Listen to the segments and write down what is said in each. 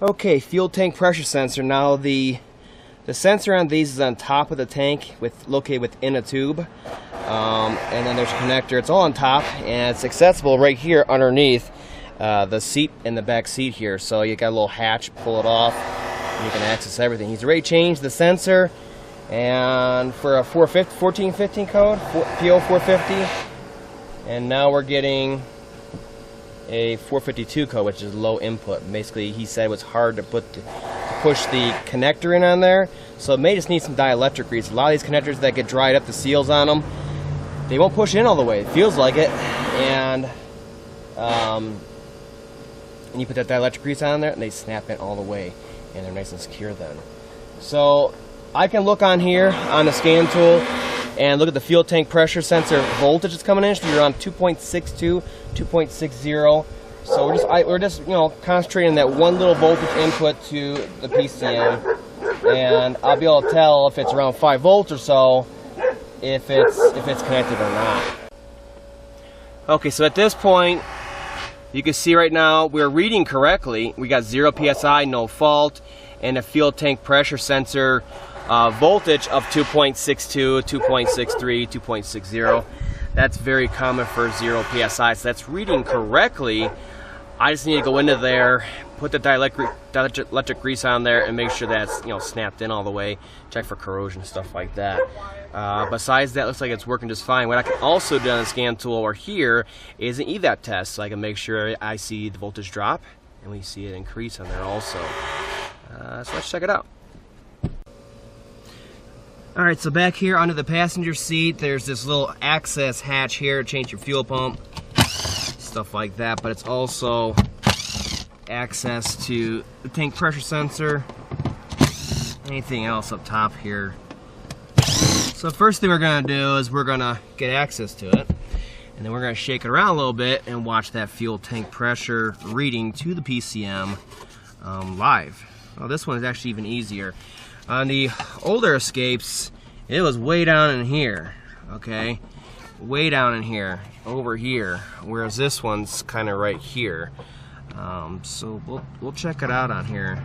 Okay, fuel tank pressure sensor. Now the sensor on these is on top of the tank, located within a tube, and then there's a connector. It's all on top, and it's accessible right here underneath the seat in the back seat here. So you got a little hatch, pull it off, and you can access everything. He's already changed the sensor, and for a 1415 code, P0452, and now we're getting a 452 code, which is low input. Basically, he said it was hard to push the connector in on there, so it may just need some dielectric grease. A lot of these connectors that get dried up, the seals on them, they won't push in all the way. It feels like it, and you put that dielectric grease on there, and they snap in all the way, and they're nice and secure then. So I can look on here on the scan tool and look at the fuel tank pressure sensor voltage that's coming in. So you're on 2.62, 2.60. So we're just concentrating on that one little voltage input to the PCM, and I'll be able to tell if it's around 5 volts or so, if it's connected or not. Okay, so at this point, you can see right now we're reading correctly. We got 0 psi, no fault, and a fuel tank pressure sensor voltage of 2.62, 2.63, 2.60. That's very common for 0 psi, so that's reading correctly. I just need to go into there, put the dielectric grease on there, and make sure that's snapped in all the way. Check for corrosion, stuff like that. Besides that, looks like it's working just fine. What I can also do on the scan tool or here is an Evap test, so I can make sure I see the voltage drop and we see it increase on there also. So let's check it out. Alright, so back here under the passenger seat, there's this little access hatch here to change your fuel pump, stuff like that, but it's also access to the tank pressure sensor, anything else up top here. So first thing we're going to do is we're going to get access to it, and then we're going to shake it around a little bit and watch that fuel tank pressure reading to the PCM live. Well, this one is actually even easier. On the older Escapes, it was way down in here, okay? Way down in here, over here, whereas this one's kind of right here. So we'll check it out on here.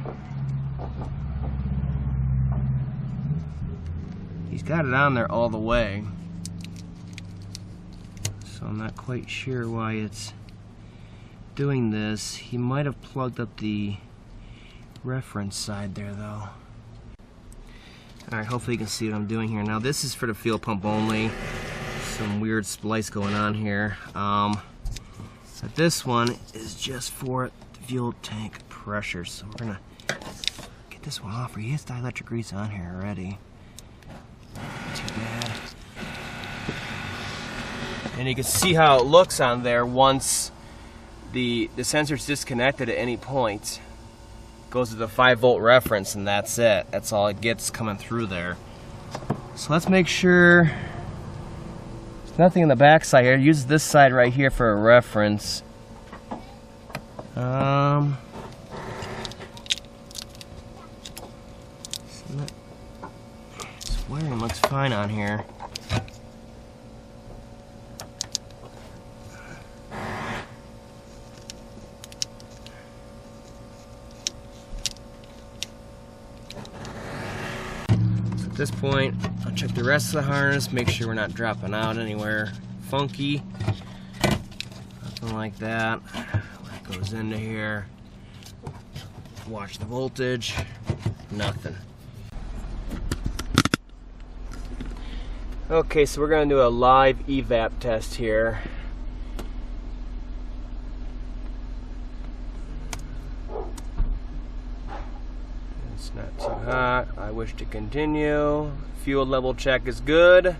He's got it on there all the way, so I'm not quite sure why it's doing this. He might have plugged up the reference side there though. Alright, hopefully you can see what I'm doing here. Now this is for the fuel pump only. Some weird splice going on here. But this one is just for the fuel tank pressure. So we're gonna get this one off. He has dielectric grease on here already. Not too bad. And you can see how it looks on there once the sensor's disconnected at any point. Goes to the 5-volt reference, and that's it. That's all it gets coming through there. So let's make sure there's nothing in the back side here. Use this side right here for a reference. This wiring looks fine on here. At this point, I'll check the rest of the harness, make sure we're not dropping out anywhere funky. Nothing like that. That goes into here. Watch the voltage. Nothing. Okay, so we're going to do a live Evap test here. It's not too hot. I wish to continue. Fuel level check is good.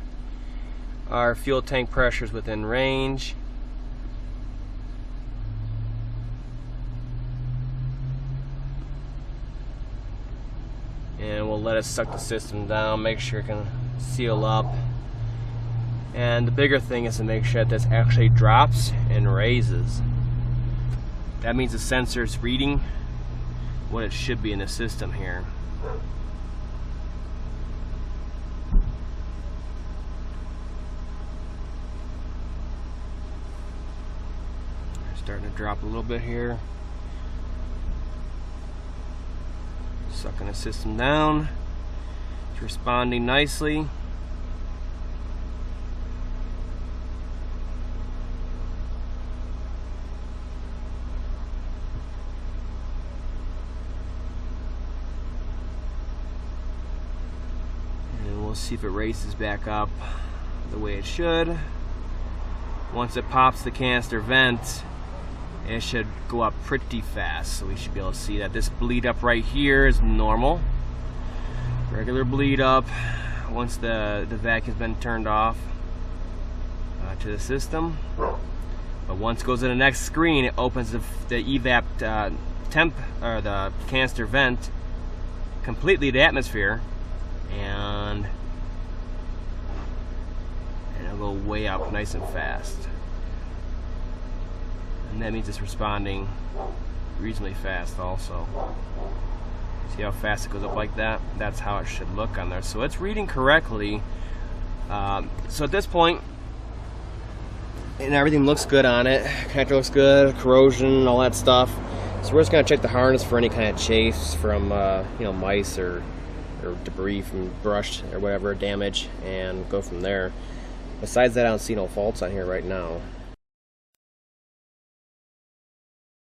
Our fuel tank pressure is within range. And we'll let it suck the system down, make sure it can seal up. And the bigger thing is to make sure that this actually drops and raises. That means the sensor is reading what it should be in the system here. Starting to drop a little bit here. sucking the system down. It's responding nicely. And we'll see if it races back up the way it should. Once it pops the canister vent, it should go up pretty fast, so we should be able to see that. This bleed up right here is normal. Regular bleed up once the vacuum's been turned off to the system. But once it goes to the next screen, it opens the Evap temp, or the canister vent completely to atmosphere, and it'll go way up nice and fast. And that means it's responding reasonably fast also. See how fast it goes up like that? That's how it should look on there. So it's reading correctly. So at this point, and everything looks good on it. Connector looks good, corrosion, all that stuff. So we're just gonna check the harness for any kind of chafes from you know, mice or debris from brush or whatever, damage, and go from there. Besides that, I don't see no faults on here right now.